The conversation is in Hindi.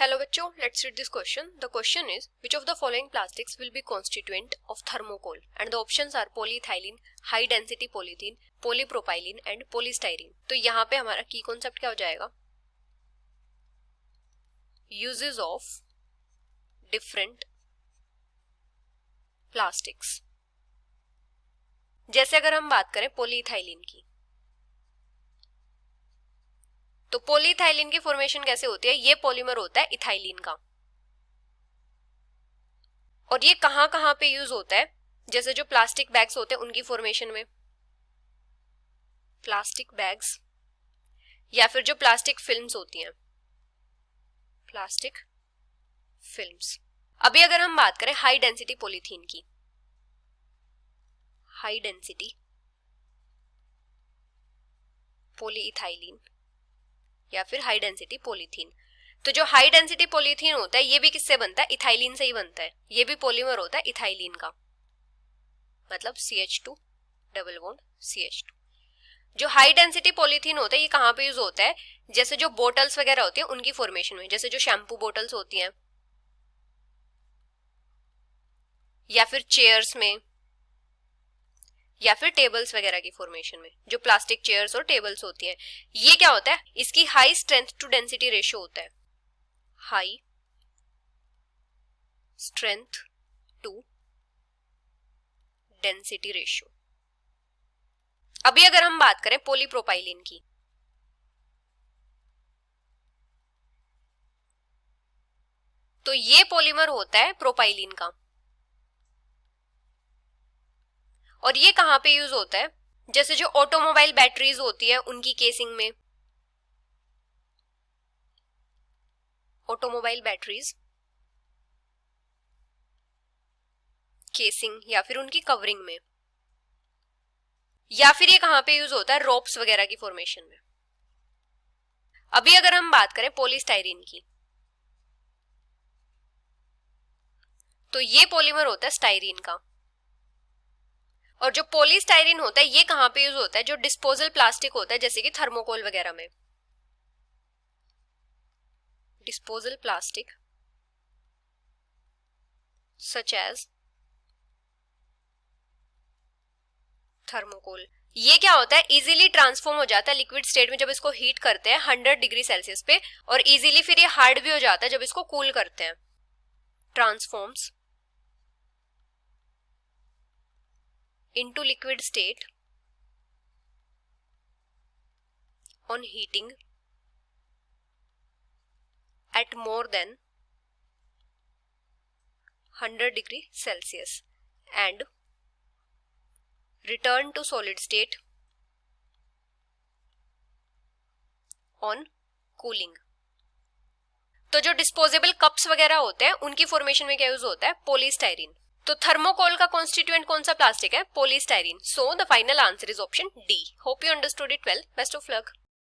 Hello बच्चों, let's read this question. The question is, which of the following plastics will be constituent of thermocol? And the options are polyethylene, high density polythene, polypropylene and polystyrene. तो यहाँ पे हमारा की कॉन्सेप्ट क्या हो जाएगा? Uses of different plastics. जैसे अगर हम बात करें पॉलीइथाइलिन की, तो पॉलीइथाइलिन की फॉर्मेशन कैसे होती है? ये पॉलीमर होता है इथाइलिन का, और ये कहां कहां पे यूज होता है? जैसे जो प्लास्टिक बैग्स होते हैं उनकी फॉर्मेशन में, प्लास्टिक बैग्स, या फिर जो प्लास्टिक फिल्म्स होती हैं, प्लास्टिक फिल्म्स। अभी अगर हम बात करें हाई डेंसिटी पॉलीथीन की, हाई डेंसिटी पॉलीइथाइलिन या फिर हाई डेंसिटी पॉलीथीन, तो जो हाई डेंसिटी पॉलीथीन होता है ये भी किससे बनता है? इथाइलिन से ही बनता है। ये भी पॉलीमर होता है इथाइलिन का, मतलब CH2 डबल बॉन्ड CH2। जो हाई डेंसिटी पॉलीथीन होता है ये कहां पे यूज होता है? जैसे जो बोटल्स वगैरह होती है उनकी फॉर्मेशन में, जैसे जो शैम्पू बोटल्स होती हैं, या फिर चेयर्स में, या फिर टेबल्स वगैरह की फॉर्मेशन में। जो प्लास्टिक चेयर्स और टेबल्स होती हैं, ये क्या होता है? इसकी high strength to density ratio होता है, high strength to density ratio. अभी अगर हम बात करें पॉलीप्रोपाइलिन की, तो ये पॉलीमर होता है प्रोपाइलिन का, और ये कहां पे यूज होता है? जैसे जो ऑटोमोबाइल बैटरीज होती है उनकी केसिंग में, ऑटोमोबाइल बैटरीज केसिंग या फिर उनकी कवरिंग में, या फिर ये कहां पे यूज होता है? रोप्स वगैरह की फॉर्मेशन में। अभी अगर हम बात करें पॉलीस्टाइरीन की, तो ये पॉलीमर होता है स्टाइरीन का, और जो पॉलीस्टाइरीन होता है ये कहां पे यूज होता है? जो डिस्पोजल प्लास्टिक होता है जैसे कि थर्मोकोल वगैरह में, disposal plastic such as thermocol. ये क्या होता है? इजीली ट्रांसफॉर्म हो जाता है लिक्विड स्टेट में जब इसको हीट करते हैं 100 डिग्री सेल्सियस पे, और इजीली फिर ये हार्ड भी हो जाता है जब इसको कूल करते हैं। Transforms into liquid state on heating at more than 100 degree Celsius and return to solid state on cooling। तो जो डिस्पोजेबल कप्स वगैरह होते हैं उनकी फॉर्मेशन में क्या यूज होता है? पॉलीस्टाइरीन। तो थर्मोकोल का कॉन्स्टिट्यूएंट कौन सा प्लास्टिक है? Polystyrene. So the final answer is option D. Hope you understood it well. Best of luck.